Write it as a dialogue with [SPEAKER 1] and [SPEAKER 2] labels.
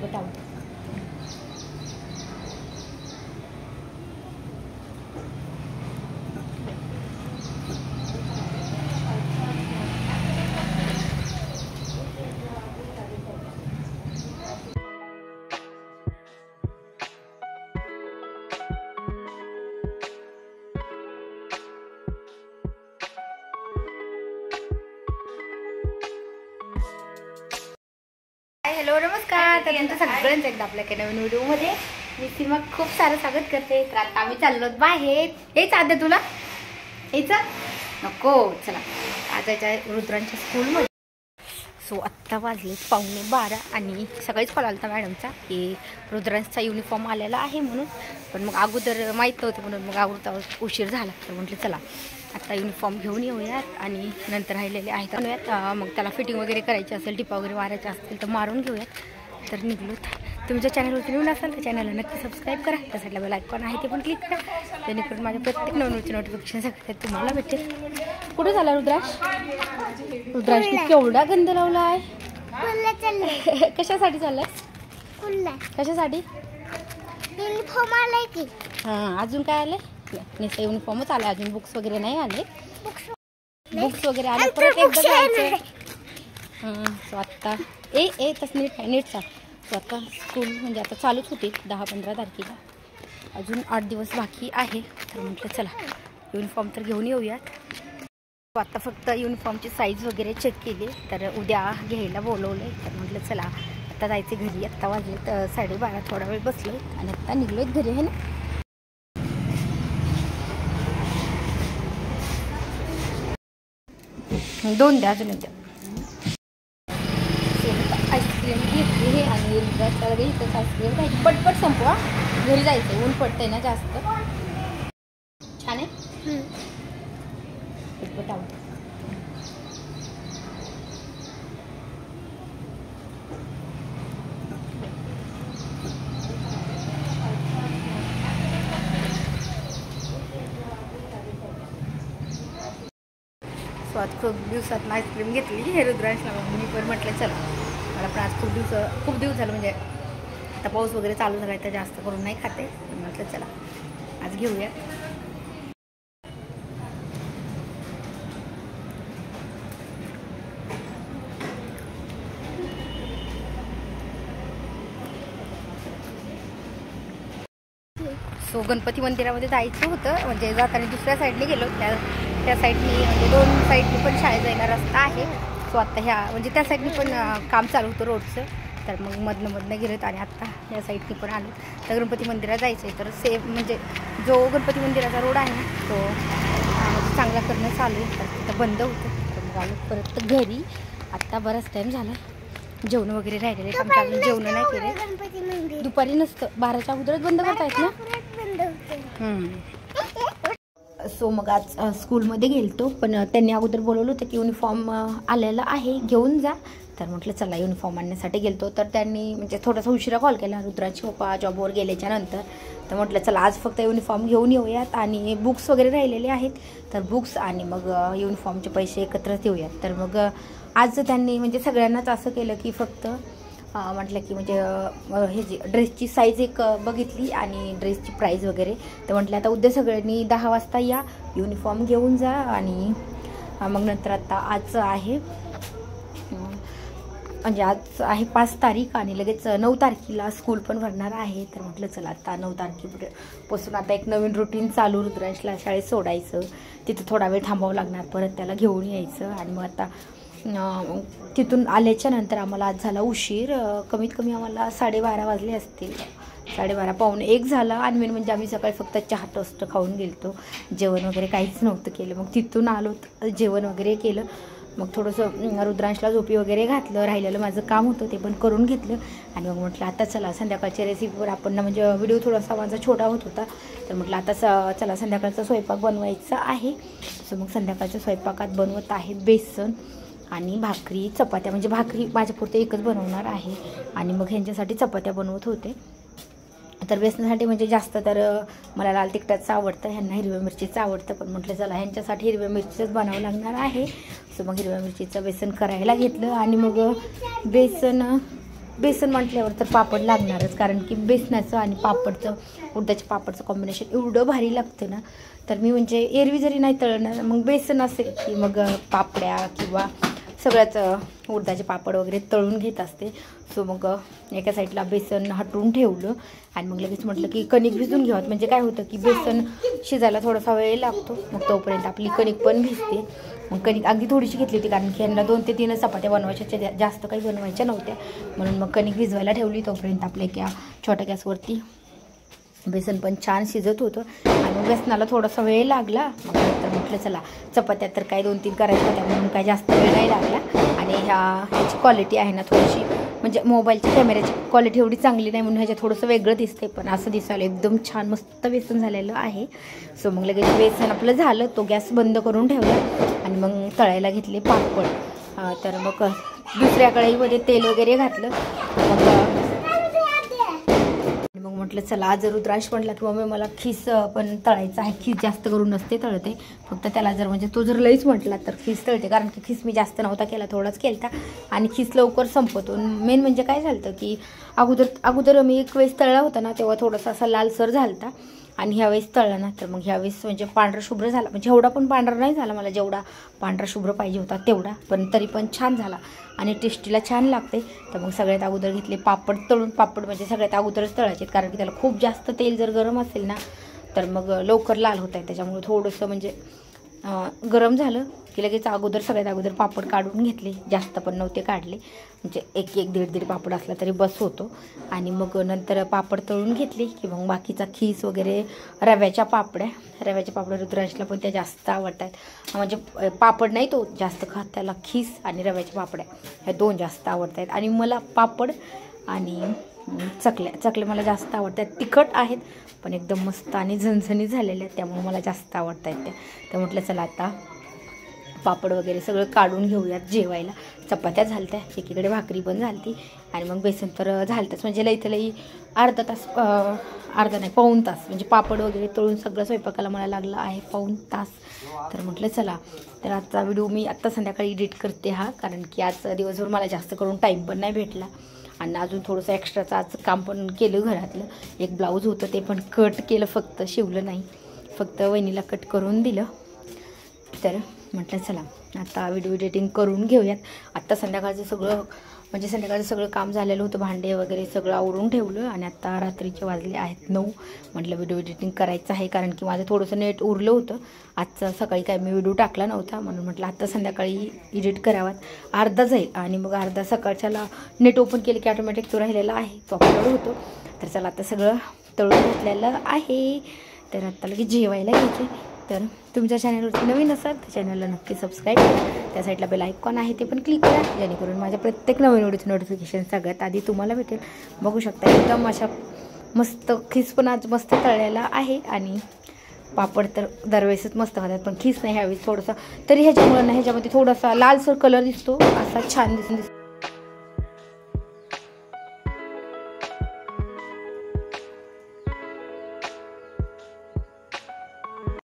[SPEAKER 1] बताओ हॅलो नमस्कार. तर तुमचं सगळ्यांचं एकदा आपल्या काही नवीन व्हिडिओमध्ये मी सीमा खूप सारं स्वागत करते. तर आता आम्ही चाललो बाहेर. हेच आद्या तुला यायचं नको. चला आज जायचं रुद्रांच्या स्कूलमध्ये. सो आत्ता वाजले 11:15 आणि सकाळीच कॉल आला होता मॅडमचा की रुद्रांचा युनिफॉर्म आलेला आहे म्हणून. पण मग अगोदर माहीत नव्हतं म्हणून मग अगोदर उशीर झाला. तर म्हटलं चला आता युनिफॉर्म घेऊन येऊयात आणि नंतर राहिलेले आहेत आणूयात. मग त्याला फिटिंग वगैरे करायची असेल, टिपा वगैरे मारायचे असतील तर मारून घेऊयात. तर निघलोत. तुमच्या चॅनलवरती नवीन असाल तर चॅनलला नक्की सबस्क्राईब करा. त्या साईडला बेल आयकॉन आहे ते पण क्लिक करा, जेणेकरून माझ्या प्रत्येक नवीनचे नोटिफिकेशन सगळे तुम्हाला भेटेल. कुठं झाला रुद्राश? रुद्राश केवढा गंध लावला आहे. कशासाठी चाललाय? कशासाठी?
[SPEAKER 2] युनिफॉर्म आलाय की.
[SPEAKER 1] हां अजून काय आलंय? नुसतं युनिफॉर्मच आलाय, अजून बुक्स वगैरे नाही आले. बुक्स वगैरे आले परत एकदा जायचं. सो आत्ता तसं नीटचा सो आता स्कूल म्हणजे आता चालूच होती 10-15 तारखेला. अजून 8 दिवस बाकी आहे. तर म्हटलं चला युनिफॉर्म तर घेऊन येऊयात. आता फक्त युनिफॉर्मची साईज वगैरे चेक केली तर उद्या घ्यायला बोलवलं. तर म्हटलं चला आता जायचे घरी. आत्ता वाजले तर 12:30. थोडा वेळ बसलो आणि आत्ता निघलोय घरी आहे ना. 2 द्या अजून द्या. आईस्क्रीम घेतली आणि रस्त्याला गेली तर आईस्क्रीम खायची. पटपट संपवा, घरी जायचं. ऊन पडतंय ना जास्त. छान आहे. पटपट आवडतं. आज खूप दिवसात आईस्क्रीम घेतली हे रुद्रांशला. मी पण म्हटलं चला मला पण आज खूप दिवस झालं म्हणजे आता पाऊस वगैरे चालू झाला आहे तर जास्त करून नाही खाते. म्हटलं चला आज घेऊया. सो गणपती मंदिरामध्ये जायचं होतं म्हणजे जाताना दुसऱ्या साईडने गेलो. त्या साईडनी म्हणजे 2 साईडनी पण शाळेत जायला रस्ता आहे. सो आता ह्या म्हणजे त्या साईडनी पण काम चालू होतं रोडचं. तर मग मधनं गेलेत आणि आत्ता या साईडनी पण आलो. तर गणपती मंदिरात जायचं आहे. तर सेम म्हणजे जो गणपती मंदिराचा रोड आहे ना तो चांगला करणं चालू आहे. तर तिथं बंद होतं. तर मग आलो परत घरी. आत्ता बराच टाईम झाला. जेवण वगैरे राहिलेले आमच्या अजून जेवण नाही केले. दुपारी नसतं 12च्या अगोदरच बंद करतायत ना. सो मग आज स्कूलमध्ये गेलतो पण त्यांनी अगोदर बोलवलं होतं की युनिफॉर्म आलेला आहे घेऊन जा. तर म्हटलं चला युनिफॉर्म आणण्यासाठी गेलतो. तर त्यांनी म्हणजे थोडासा उशिरा कॉल केला रुद्राचे पप्पा जॉबवर गेल्याच्या नंतर. तर म्हटलं चला आज फक्त युनिफॉर्म घेऊन येऊयात आणि बुक्स वगैरे राहिलेले आहेत. तर बुक्स आणि मग युनिफॉर्मचे पैसे एकत्रच देऊयात. तर मग आज त्यांनी म्हणजे सगळ्यांनाच असं केलं की फक्त म्हटलं की म्हणजे हे जी ड्रेसची साईज एक बघितली आणि ड्रेसची प्राईज वगैरे. तर म्हटलं आता उद्या सगळ्यांनी 10 वाजता या युनिफॉर्म घेऊन जा आणि मग नंतर आता आज आहे म्हणजे आज आहे 5 तारीख आणि लगेच 9 तारखेला स्कूल पण भरणार आहे. तर म्हटलं चला आता 9 तारखेपासून आता एक नवीन रुटीन चालू. रुद्रांशला शाळेत सोडायचं, तिथं थोडा वेळ थांबावं लागणार, परत त्याला घेऊन यायचं आणि मग आता तिथून आल्याच्या नंतर आम्हाला आज झाला उशीर. कमीत कमी आम्हाला 12:30 वाजले असतील. 12:30 पावणे 1 झाला. आणि मेन म्हणजे आम्ही सकाळी फक्त चहा टोस्ट खाऊन गेलतो. जेवण वगैरे काहीच नव्हतं केलं. मग तिथून आलो जेवण वगैरे केलं. मग थोडंसं रुद्रांशला झोपी वगैरे घातलं. राहिलेलं माझं काम होतं ते पण करून घेतलं आणि मग म्हटलं आता चला संध्याकाळच्या रेसिपीवर आपण ना म्हणजे व्हिडिओ थोडासा माझा छोटा होत होता. तर म्हटलं आता चला संध्याकाळचा स्वयंपाक बनवायचा आहे. सो मग संध्याकाळच्या स्वयंपाकात बनवत आहे बेसन आणि भाकरी चपात्या. म्हणजे भाकरी माझ्यापुरते एकच बनवणार आहे आणि मग ह्यांच्यासाठी चपात्या बनवत होते. तर बेसनासाठी म्हणजे जास्त तर मला लाल तिखटाचं आवडतं, ह्यांना हिरव्या मिरचीचं आवडतं, पण म्हटलं चला ह्यांच्यासाठी हिरव्या मिरचीचंच बनावं लागणार आहे. सो मग हिरव्या मिरचीचं बेसन करायला घेतलं आणि मग बेसन म्हटल्यावर तर पापड लागणारच, कारण की बेसनाचं आणि पापडचं, उडदाच्या पापडचं कॉम्बिनेशन एवढं भारी लागतं ना. तर मी म्हणजे एरवी जरी नाही तळणार मग बेसन असेल की मग पापड्या किंवा सगळ्याच उडदाचे पापड वगैरे तळून घेत असते. सो मग एका साईडला बेसन हटवून ठेवलं आणि मग लगेच म्हटलं की कणिक भिजून घ्यावं. म्हणजे काय होतं की बेसन शिजायला थोडासा वेळ लागतो, मग तोपर्यंत आपली कणिक पण भिजते. मग कणिक अगदी थोडीशी घेतली होती, कारण की यांना 2 ते 3 चपात्या बनवायच्या, जास्त काही बनवायच्या नव्हत्या, म्हणून मग कणिक भिजवायला ठेवली. तोपर्यंत आपल्या छोट्या गॅसवरती बेसन पण छान शिजत होतं आणि मग बेसनाला थोडासा वेळ लागला. मग नंतर म्हटलं चला चपात्या तर काय 2-3 करायच्या होत्या, म्हणून काय जास्त वेळ नाही लागला. आणि ह्याची क्वालिटी आहे ना थोडीशी, म्हणजे मोबाईलच्या कॅमेऱ्याची क्वालिटी एवढी चांगली नाही, म्हणून ह्याच्यात थोडंसं वेगळं दिसते, पण असं दिसायला एकदम छान मस्त बेसन झालेलं आहे. सो मग लगेच बेसन आपलं झालं, तो गॅस बंद करून ठेवला आणि मग तळायला घेतले पापड. तर मग दुसऱ्या कढईमध्ये तेल वगैरे घातलं. मग म्हटलं चला आज रुद्रांश म्हटला की मम्मी मला खीस पण तळायचं आहे. खीस जास्त करून नसते तळते, फक्त त्याला जर म्हणजे तो जर लईच म्हटला तर खीस तळते, कारण की खीस मी जास्त नव्हता केला, थोडाच केला आणि खीस लवकर संपतो. मेन म्हणजे काय झालं की अगोदर मी एक वेळेस तळला होता ना, तेव्हा थोडासा असा लालसर झाला आणि ह्यावेळेस तळला ना तर मग ह्यावेळेस म्हणजे पांढरा शुभ्र झाला. म्हणजे एवढा पण पांढरा नाही झाला मला, जेवढा पांढरा शुभ्र पाहिजे होता तेवढा, पण तरी पण छान झाला आणि टेस्टीला छान लागते. तर मग सगळ्यात अगोदर घेतले पापड तळून. पापड म्हणजे सगळ्यात अगोदरच तळायचे, कारण की त्याला खूप जास्त तेल जर गरम असेल ना तर मग लवकर लाल होत आहे. त्याच्यामुळे थोडंसं म्हणजे गरम झालं की लगेच सगळ्यात अगोदर पापड काढून घेतले. जास्त पण नव्हते काढले, म्हणजे एक 1-1, 1.5 पापड असला तरी बस होतो. आणि मग नंतर पापड तळून घेतले की मग बाकीचा खीस वगैरे, रव्याच्या पापड्या रुद्रांशला पण त्या जास्त आवडतात. म्हणजे पापड नाही तो जास्त खात, त्याला खीस आणि रव्याच्या पापड्या ह्या 2 जास्त आवडतात. आणि मला पापड आणि चकल्या मला जास्त आवडतात. तिखट आहेत पण एकदम मस्त आणि झणझणीत झालेल्या आहेत, त्यामुळे मला जास्त आवडतात त्या. तर म्हटलं चला आता पापड वगैरे सगळं काढून घेऊयात जेवायला. चपात्या झालत्या, एकीकडे भाकरी पण झालती आणि मग बेसन तर झालतंच. म्हणजे लई अर्धा तास, अर्धा नाही पाऊण तास, म्हणजे पापड वगैरे तळून सगळं स्वयंपाकाला मला लागलं आहे पाऊण तास. तर म्हटलं चला, तर आजचा व्हिडिओ मी आत्ता संध्याकाळी एडिट करते कारण की आज दिवसभर मला जास्त करून टाईम पण नाही भेटला आणि अजून थोडंसं एक्स्ट्राचं आज काम पण केलं घरातलं. एक ब्लाऊज होतं ते पण कट केलं, फक्त शिवलं नाही, फक्त वहिनीला कट करून दिलं. तर म्हटलं चला आता व्हिडिओ एडिटिंग करून घेऊयात. आत्ता संध्याकाळचं सगळं काम झालेलं होतं, भांडे वगैरे सगळं आवरून ठेवलं आणि आत्ता रात्रीचे वाजले आहेत 9. म्हटलं व्हिडिओ एडिटिंग करायचं आहे, कारण की माझं थोडंसं नेट उरलं होतं आजचं. सकाळी काय मी व्हिडिओ टाकला नव्हता, म्हणून म्हटलं आत्ता संध्याकाळी एडिट करावात. अर्धा जाईल आणि मग अर्धा सकाळच्याला नेट ओपन केलं की ऑटोमॅटिक तो राहिलेला आहे, तो अपलोड होतो. तर चला आता सगळं तळून घेतलेलं आहे, तर आत्ता लगेच जेवायला घ्यायचे. तर तुमच्या चॅनलवरती नवीन असाल तर चॅनलला नक्की सबस्क्राईब करा. त्या साईडला बेल आयकॉन आहे ते पण क्लिक करा, जेणेकरून माझ्या प्रत्येक नवीन व्हिडिओचं नोटिफिकेशन सगळ्यात आधी तुम्हाला भेटेल. बघू शकता एकदम अशा मस्त खीस पण आज मस्त तळलेला आहे आणि पापड तर दरवेळेसच मस्त खातात, पण खीस नाही ह्यावेळेस थोडंसं तरी ह्याच्यामुळे ना ह्याच्यामध्ये थोडासा लालसर कलर दिसतो, असा छान दिसतो.